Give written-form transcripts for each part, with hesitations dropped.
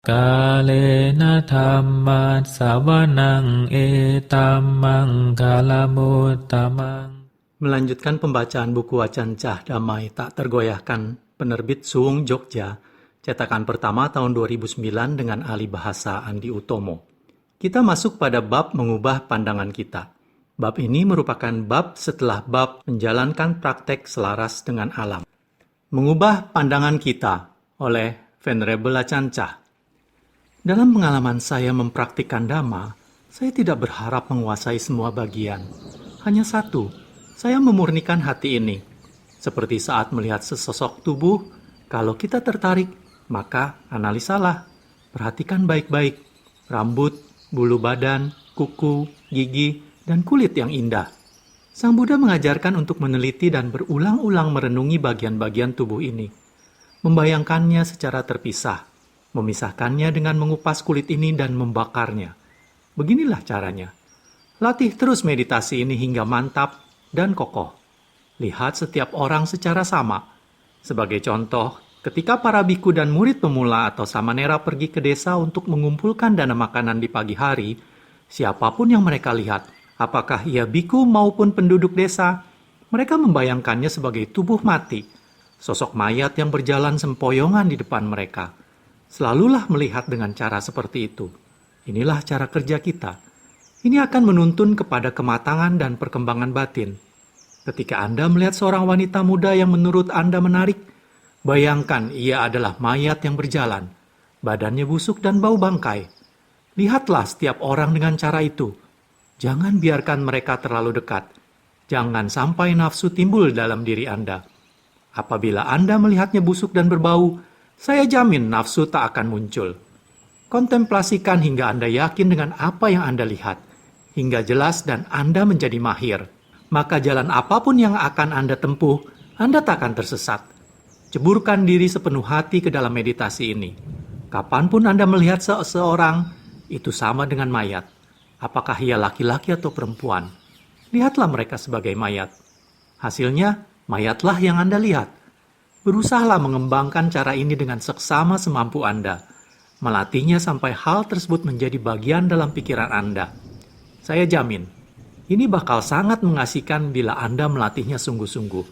Kalena dhammat sawanang etammang kalamutamang. Melanjutkan pembacaan buku Wacan Cah Damai Tak Tergoyahkan, penerbit Suwung Jogja, cetakan pertama tahun 2009 dengan ahli bahasa Andi Utomo. Kita masuk pada bab mengubah pandangan kita. Bab ini merupakan bab setelah bab menjalankan praktek selaras dengan alam. Mengubah pandangan kita oleh Venerable Wacan Cah. Dalam pengalaman saya mempraktikkan Dhamma, saya tidak berharap menguasai semua bagian. Hanya satu, saya memurnikan hati ini. Seperti saat melihat sesosok tubuh, kalau kita tertarik, maka analisalah. Perhatikan baik-baik, rambut, bulu badan, kuku, gigi, dan kulit yang indah. Sang Buddha mengajarkan untuk meneliti dan berulang-ulang merenungi bagian-bagian tubuh ini. Membayangkannya secara terpisah. Memisahkannya dengan mengupas kulit ini dan membakarnya. Beginilah caranya. Latih terus meditasi ini hingga mantap dan kokoh. Lihat setiap orang secara sama. Sebagai contoh, ketika para biku dan murid pemula atau samanera pergi ke desa untuk mengumpulkan dana makanan di pagi hari, siapapun yang mereka lihat, apakah ia biku maupun penduduk desa, mereka membayangkannya sebagai tubuh mati, sosok mayat yang berjalan sempoyongan di depan mereka. Selalulah melihat dengan cara seperti itu. Inilah cara kerja kita. Ini akan menuntun kepada kematangan dan perkembangan batin. Ketika Anda melihat seorang wanita muda yang menurut Anda menarik, bayangkan ia adalah mayat yang berjalan. Badannya busuk dan bau bangkai. Lihatlah setiap orang dengan cara itu. Jangan biarkan mereka terlalu dekat. Jangan sampai nafsu timbul dalam diri Anda. Apabila Anda melihatnya busuk dan berbau, saya jamin nafsu tak akan muncul. Kontemplasikan hingga Anda yakin dengan apa yang Anda lihat, hingga jelas dan Anda menjadi mahir. Maka jalan apapun yang akan Anda tempuh, Anda tak akan tersesat. Ceburkan diri sepenuh hati ke dalam meditasi ini. Kapanpun Anda melihat seseorang, itu sama dengan mayat. Apakah ia laki-laki atau perempuan? Lihatlah mereka sebagai mayat. Hasilnya, mayatlah yang Anda lihat. Berusahalah mengembangkan cara ini dengan seksama semampu Anda. Melatihnya sampai hal tersebut menjadi bagian dalam pikiran Anda. Saya jamin, ini bakal sangat mengasihkan bila Anda melatihnya sungguh-sungguh.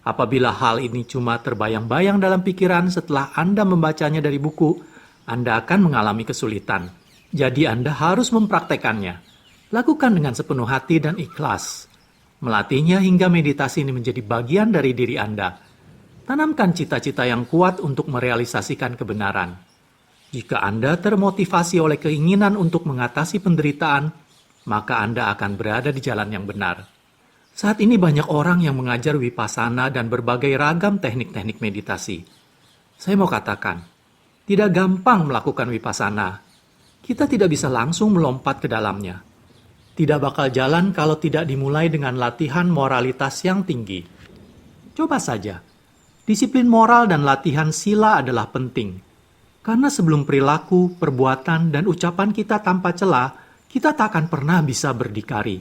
Apabila hal ini cuma terbayang-bayang dalam pikiran setelah Anda membacanya dari buku, Anda akan mengalami kesulitan. Jadi Anda harus mempraktekannya. Lakukan dengan sepenuh hati dan ikhlas. Melatihnya hingga meditasi ini menjadi bagian dari diri Anda. Tanamkan cita-cita yang kuat untuk merealisasikan kebenaran. Jika Anda termotivasi oleh keinginan untuk mengatasi penderitaan, maka Anda akan berada di jalan yang benar. Saat ini banyak orang yang mengajar Vipassana dan berbagai ragam teknik-teknik meditasi. Saya mau katakan, tidak gampang melakukan Vipassana. Kita tidak bisa langsung melompat ke dalamnya. Tidak bakal jalan kalau tidak dimulai dengan latihan moralitas yang tinggi. Coba saja. Disiplin moral dan latihan sila adalah penting. Karena sebelum perilaku, perbuatan, dan ucapan kita tanpa celah, kita tak akan pernah bisa berdikari.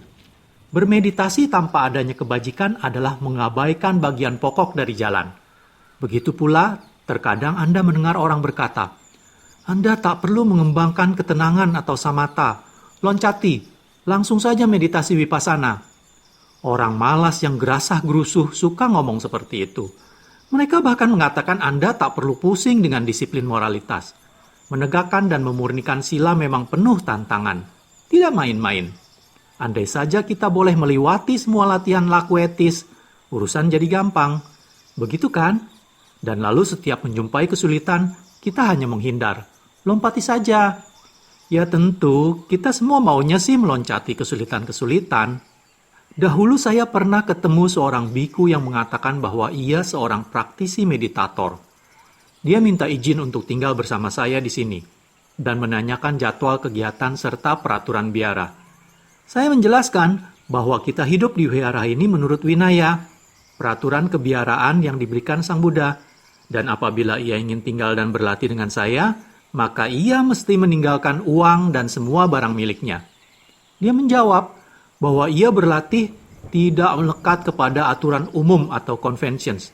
Bermeditasi tanpa adanya kebajikan adalah mengabaikan bagian pokok dari jalan. Begitu pula, terkadang Anda mendengar orang berkata, Anda tak perlu mengembangkan ketenangan atau samatha, loncati, langsung saja meditasi Vipassana. Orang malas yang gerasah-gerusuh suka ngomong seperti itu. Mereka bahkan mengatakan Anda tak perlu pusing dengan disiplin moralitas. Menegakkan dan memurnikan sila memang penuh tantangan. Tidak main-main. Andai saja kita boleh melewati semua latihan laku etis, urusan jadi gampang. Begitu kan? Dan lalu setiap menjumpai kesulitan, kita hanya menghindar. Lompati saja. Ya tentu, kita semua maunya sih meloncati kesulitan-kesulitan. Dahulu saya pernah ketemu seorang biku yang mengatakan bahwa ia seorang praktisi meditator. Dia minta izin untuk tinggal bersama saya di sini dan menanyakan jadwal kegiatan serta peraturan biara. Saya menjelaskan bahwa kita hidup di wihara ini menurut winaya, peraturan kebiaraan yang diberikan Sang Buddha, dan apabila ia ingin tinggal dan berlatih dengan saya, maka ia mesti meninggalkan uang dan semua barang miliknya. Dia menjawab bahwa ia berlatih tidak melekat kepada aturan umum atau conventions.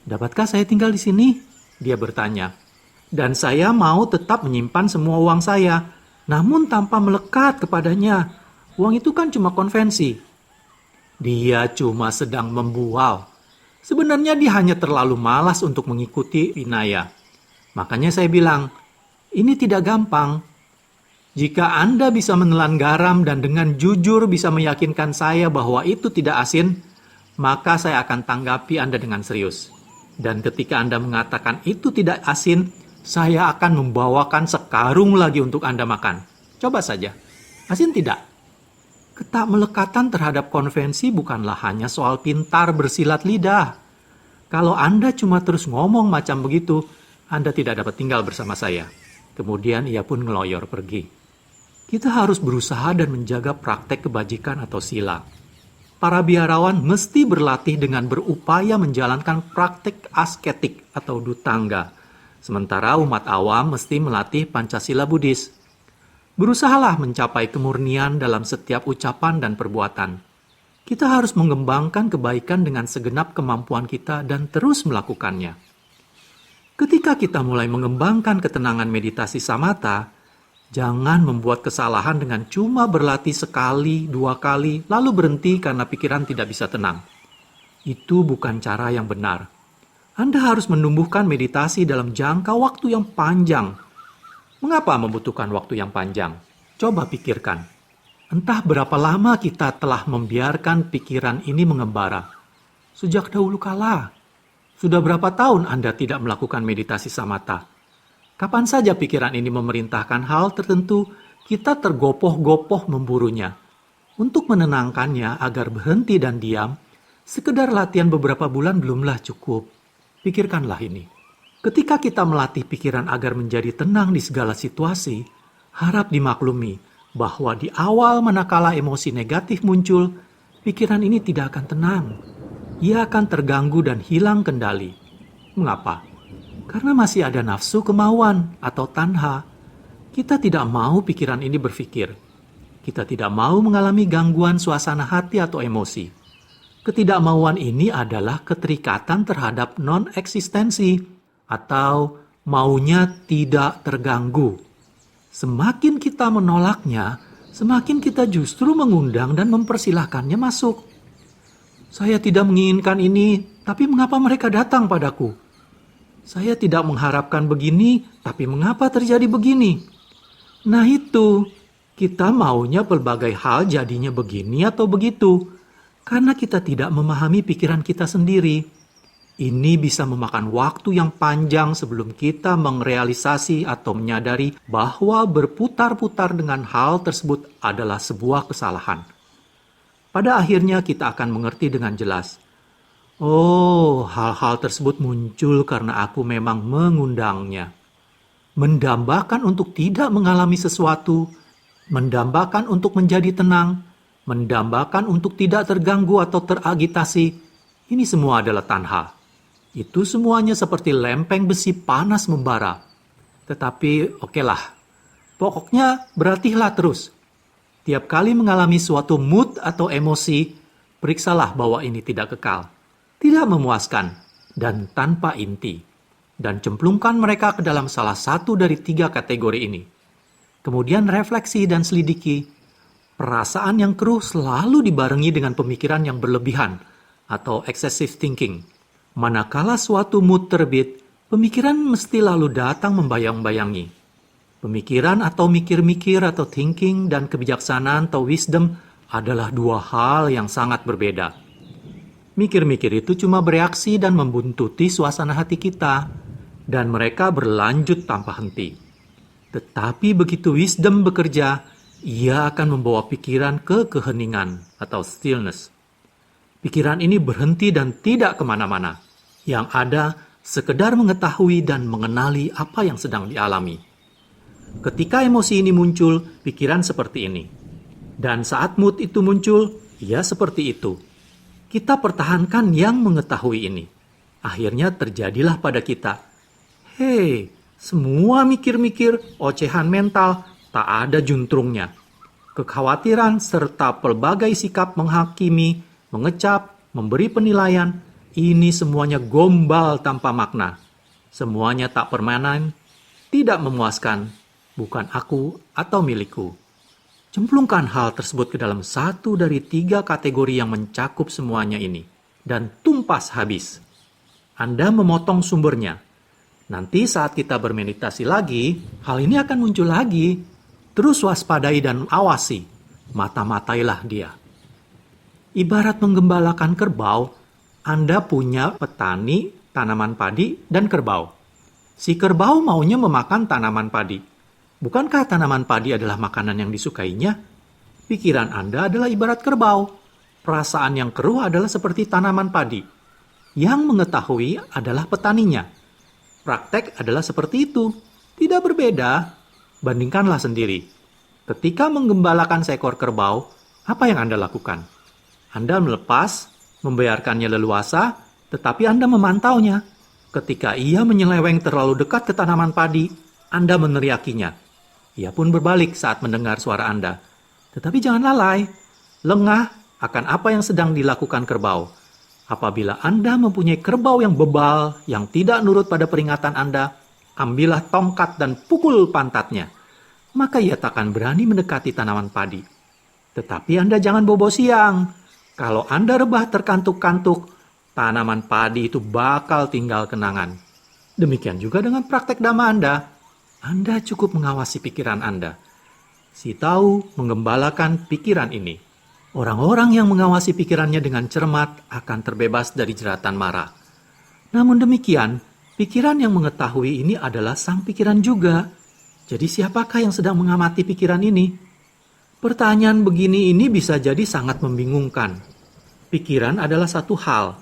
Dapatkah saya tinggal di sini? Dia bertanya. Dan saya mau tetap menyimpan semua uang saya, namun tanpa melekat kepadanya. Uang itu kan cuma konvensi. Dia cuma sedang membual. Sebenarnya dia hanya terlalu malas untuk mengikuti Vinaya. Makanya saya bilang, ini tidak gampang. Jika Anda bisa menelan garam dan dengan jujur bisa meyakinkan saya bahwa itu tidak asin, maka saya akan tanggapi Anda dengan serius. Dan ketika Anda mengatakan itu tidak asin, saya akan membawakan sekarung lagi untuk Anda makan. Coba saja. Asin tidak? Ketakmelekatan terhadap konvensi bukanlah hanya soal pintar bersilat lidah. Kalau Anda cuma terus ngomong macam begitu, Anda tidak dapat tinggal bersama saya. Kemudian ia pun ngeloyor pergi. Kita harus berusaha dan menjaga praktek kebajikan atau sila. Para biarawan mesti berlatih dengan berupaya menjalankan praktek asketik atau dutangga. Sementara umat awam mesti melatih Pancasila Buddhis. Berusahalah mencapai kemurnian dalam setiap ucapan dan perbuatan. Kita harus mengembangkan kebaikan dengan segenap kemampuan kita dan terus melakukannya. Ketika kita mulai mengembangkan ketenangan meditasi samatha, jangan membuat kesalahan dengan cuma berlatih sekali, 2 kali, lalu berhenti karena pikiran tidak bisa tenang. Itu bukan cara yang benar. Anda harus menumbuhkan meditasi dalam jangka waktu yang panjang. Mengapa membutuhkan waktu yang panjang? Coba pikirkan. Entah berapa lama kita telah membiarkan pikiran ini mengembara. Sejak dahulu kala. Sudah berapa tahun Anda tidak melakukan meditasi samatha? Kapan saja pikiran ini memerintahkan hal tertentu, kita tergopoh-gopoh memburunya. Untuk menenangkannya agar berhenti dan diam, sekedar latihan beberapa bulan belumlah cukup. Pikirkanlah ini. Ketika kita melatih pikiran agar menjadi tenang di segala situasi, harap dimaklumi bahwa di awal manakala emosi negatif muncul, pikiran ini tidak akan tenang. Ia akan terganggu dan hilang kendali. Mengapa? Karena masih ada nafsu kemauan atau tanha. Kita tidak mau pikiran ini berpikir. Kita tidak mau mengalami gangguan suasana hati atau emosi. Ketidakmauan ini adalah keterikatan terhadap non-eksistensi atau maunya tidak terganggu. Semakin kita menolaknya, semakin kita justru mengundang dan mempersilahkannya masuk. Saya tidak menginginkan ini, tapi mengapa mereka datang padaku? Saya tidak mengharapkan begini, tapi mengapa terjadi begini? Nah itu, kita maunya berbagai hal jadinya begini atau begitu, karena kita tidak memahami pikiran kita sendiri. Ini bisa memakan waktu yang panjang sebelum kita merealisasi atau menyadari bahwa berputar-putar dengan hal tersebut adalah sebuah kesalahan. Pada akhirnya kita akan mengerti dengan jelas. Oh, hal-hal tersebut muncul karena aku memang mengundangnya. Mendambakan untuk tidak mengalami sesuatu, mendambakan untuk menjadi tenang, mendambakan untuk tidak terganggu atau teragitasi, ini semua adalah tanha. Itu semuanya seperti lempeng besi panas membara. Tetapi okelah, pokoknya berlatihlah terus. Tiap kali mengalami suatu mood atau emosi, periksalah bahwa ini tidak kekal, tidak memuaskan, dan tanpa inti. Dan cemplungkan mereka ke dalam salah satu dari 3 kategori ini. Kemudian refleksi dan selidiki. Perasaan yang keruh selalu dibarengi dengan pemikiran yang berlebihan atau excessive thinking. Manakala suatu mood terbit, pemikiran mesti lalu datang membayang-bayangi. Pemikiran atau mikir-mikir atau thinking dan kebijaksanaan atau wisdom adalah 2 hal yang sangat berbeda. Mikir-mikir itu cuma bereaksi dan membuntuti suasana hati kita, dan mereka berlanjut tanpa henti. Tetapi begitu wisdom bekerja, ia akan membawa pikiran ke keheningan atau stillness. Pikiran ini berhenti dan tidak kemana-mana. Yang ada sekedar mengetahui dan mengenali apa yang sedang dialami. Ketika emosi ini muncul, pikiran seperti ini. Dan saat mood itu muncul, ia seperti itu. Kita pertahankan yang mengetahui ini. Akhirnya terjadilah pada kita. Hei, semua mikir-mikir, ocehan mental, tak ada juntrungnya. Kekhawatiran serta pelbagai sikap menghakimi, mengecap, memberi penilaian, ini semuanya gombal tanpa makna. Semuanya tak permanen, tidak memuaskan, bukan aku atau milikku. Cemplungkan hal tersebut ke dalam satu dari 3 kategori yang mencakup semuanya ini, dan tumpas habis. Anda memotong sumbernya. Nanti saat kita bermeditasi lagi, hal ini akan muncul lagi. Terus waspadai dan awasi, mata-matailah dia. Ibarat menggembalakan kerbau, Anda punya petani, tanaman padi, dan kerbau. Si kerbau maunya memakan tanaman padi. Bukankah tanaman padi adalah makanan yang disukainya? Pikiran Anda adalah ibarat kerbau. Perasaan yang keruh adalah seperti tanaman padi. Yang mengetahui adalah petaninya. Praktek adalah seperti itu. Tidak berbeda. Bandingkanlah sendiri. Ketika menggembalakan seekor kerbau, apa yang Anda lakukan? Anda melepas, membiarkannya leluasa, tetapi Anda memantaunya. Ketika ia menyeleweng terlalu dekat ke tanaman padi, Anda meneriakinya. Ia pun berbalik saat mendengar suara Anda. Tetapi jangan lalai, lengah akan apa yang sedang dilakukan kerbau. Apabila Anda mempunyai kerbau yang bebal, yang tidak nurut pada peringatan Anda, ambillah tongkat dan pukul pantatnya. Maka ia takkan berani mendekati tanaman padi. Tetapi Anda jangan bobo siang. Kalau Anda rebah terkantuk-kantuk, tanaman padi itu bakal tinggal kenangan. Demikian juga dengan praktek dhamma Anda. Anda cukup mengawasi pikiran Anda. Si tahu menggembalakan pikiran ini. Orang-orang yang mengawasi pikirannya dengan cermat akan terbebas dari jeratan mara. Namun demikian, pikiran yang mengetahui ini adalah sang pikiran juga. Jadi siapakah yang sedang mengamati pikiran ini? Pertanyaan begini ini bisa jadi sangat membingungkan. Pikiran adalah satu hal,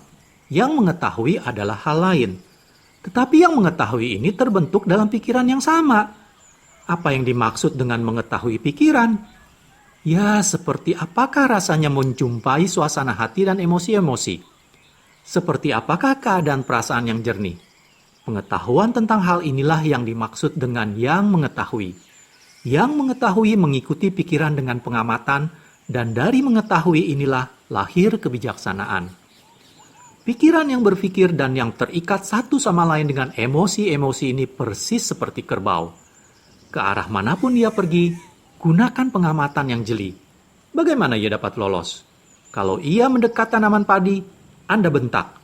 yang mengetahui adalah hal lain. Tetapi yang mengetahui ini terbentuk dalam pikiran yang sama. Apa yang dimaksud dengan mengetahui pikiran? Ya, seperti apakah rasanya menjumpai suasana hati dan emosi-emosi? Seperti apakah keadaan perasaan yang jernih? Pengetahuan tentang hal inilah yang dimaksud dengan yang mengetahui. Yang mengetahui mengikuti pikiran dengan pengamatan, dan dari mengetahui inilah lahir kebijaksanaan. Pikiran yang berpikir dan yang terikat satu sama lain dengan emosi-emosi ini persis seperti kerbau. Ke arah manapun ia pergi, gunakan pengamatan yang jeli. Bagaimana ia dapat lolos? Kalau ia mendekat tanaman padi, Anda bentak.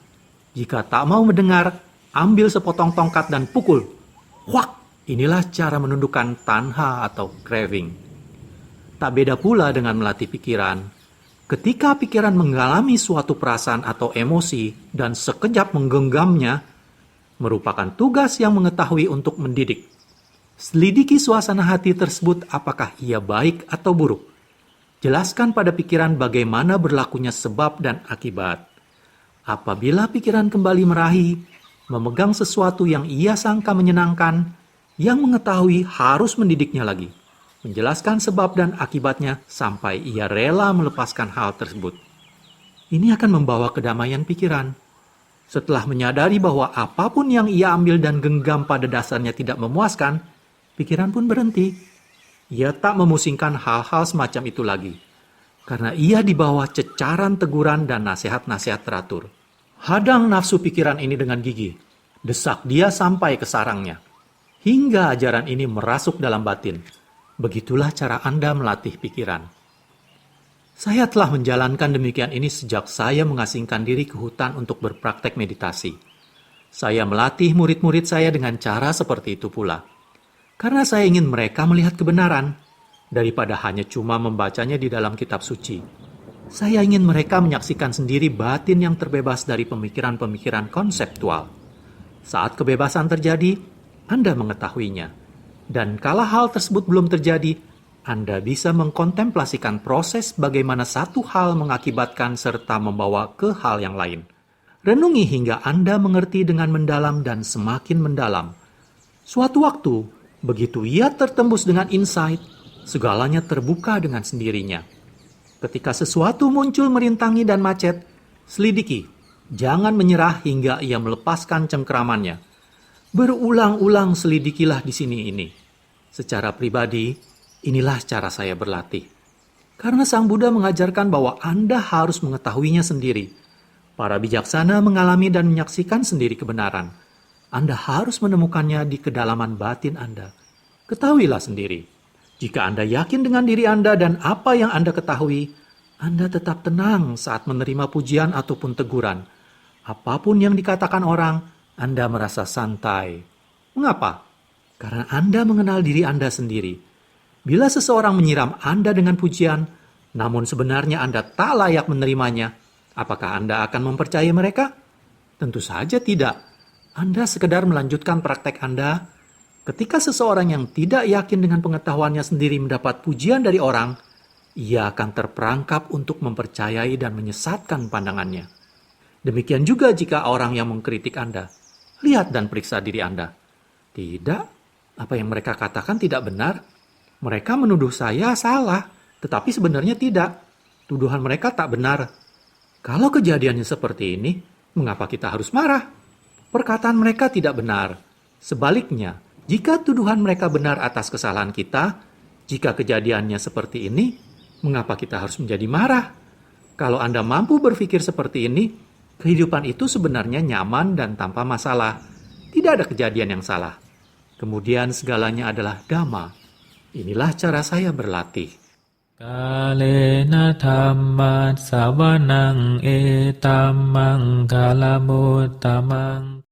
Jika tak mau mendengar, ambil sepotong tongkat dan pukul. Wak! Inilah cara menundukkan tanha atau craving. Tak beda pula dengan melatih pikiran. Ketika pikiran mengalami suatu perasaan atau emosi dan sekejap menggenggamnya, merupakan tugas yang mengetahui untuk mendidik. Selidiki suasana hati tersebut apakah ia baik atau buruk. Jelaskan pada pikiran bagaimana berlakunya sebab dan akibat. Apabila pikiran kembali merahi, memegang sesuatu yang ia sangka menyenangkan, yang mengetahui harus mendidiknya lagi, menjelaskan sebab dan akibatnya sampai ia rela melepaskan hal tersebut. Ini akan membawa kedamaian pikiran. Setelah menyadari bahwa apapun yang ia ambil dan genggam pada dasarnya tidak memuaskan, pikiran pun berhenti. Ia tak memusingkan hal-hal semacam itu lagi, karena ia di bawah cecaran teguran dan nasihat-nasihat teratur. Hadang nafsu pikiran ini dengan gigi. Desak dia sampai ke sarangnya. Hingga ajaran ini merasuk dalam batin. Begitulah cara Anda melatih pikiran. Saya telah menjalankan demikian ini sejak saya mengasingkan diri ke hutan untuk berpraktek meditasi. Saya melatih murid-murid saya dengan cara seperti itu pula. Karena saya ingin mereka melihat kebenaran, daripada hanya cuma membacanya di dalam kitab suci. Saya ingin mereka menyaksikan sendiri batin yang terbebas dari pemikiran-pemikiran konseptual. Saat kebebasan terjadi, Anda mengetahuinya. Dan kala hal tersebut belum terjadi, Anda bisa mengkontemplasikan proses bagaimana satu hal mengakibatkan serta membawa ke hal yang lain. Renungi hingga Anda mengerti dengan mendalam dan semakin mendalam. Suatu waktu, begitu ia tertembus dengan insight, segalanya terbuka dengan sendirinya. Ketika sesuatu muncul merintangi dan macet, selidiki. Jangan menyerah hingga ia melepaskan cengkeramannya. Berulang-ulang selidikilah di sini ini. Secara pribadi, inilah cara saya berlatih. Karena Sang Buddha mengajarkan bahwa Anda harus mengetahuinya sendiri. Para bijaksana mengalami dan menyaksikan sendiri kebenaran. Anda harus menemukannya di kedalaman batin Anda. Ketahuilah sendiri, jika Anda yakin dengan diri Anda dan apa yang Anda ketahui, Anda tetap tenang saat menerima pujian ataupun teguran. Apapun yang dikatakan orang, Anda merasa santai. Mengapa? Karena Anda mengenal diri Anda sendiri. Bila seseorang menyiram Anda dengan pujian, namun sebenarnya Anda tak layak menerimanya, apakah Anda akan mempercayai mereka? Tentu saja tidak. Anda sekedar melanjutkan praktek Anda. Ketika seseorang yang tidak yakin dengan pengetahuannya sendiri mendapat pujian dari orang, ia akan terperangkap untuk mempercayai dan menyesatkan pandangannya. Demikian juga jika orang yang mengkritik Anda. Lihat dan periksa diri Anda. Tidak, apa yang mereka katakan tidak benar. Mereka menuduh saya salah, tetapi sebenarnya tidak. Tuduhan mereka tak benar. Kalau kejadiannya seperti ini, mengapa kita harus marah? Perkataan mereka tidak benar. Sebaliknya, jika tuduhan mereka benar atas kesalahan kita, jika kejadiannya seperti ini, mengapa kita harus menjadi marah? Kalau Anda mampu berpikir seperti ini, kehidupan itu sebenarnya nyaman dan tanpa masalah. Tidak ada kejadian yang salah. Kemudian segalanya adalah dhamma. Inilah cara saya berlatih. Kalena dhamma savanang etammang kalamutamang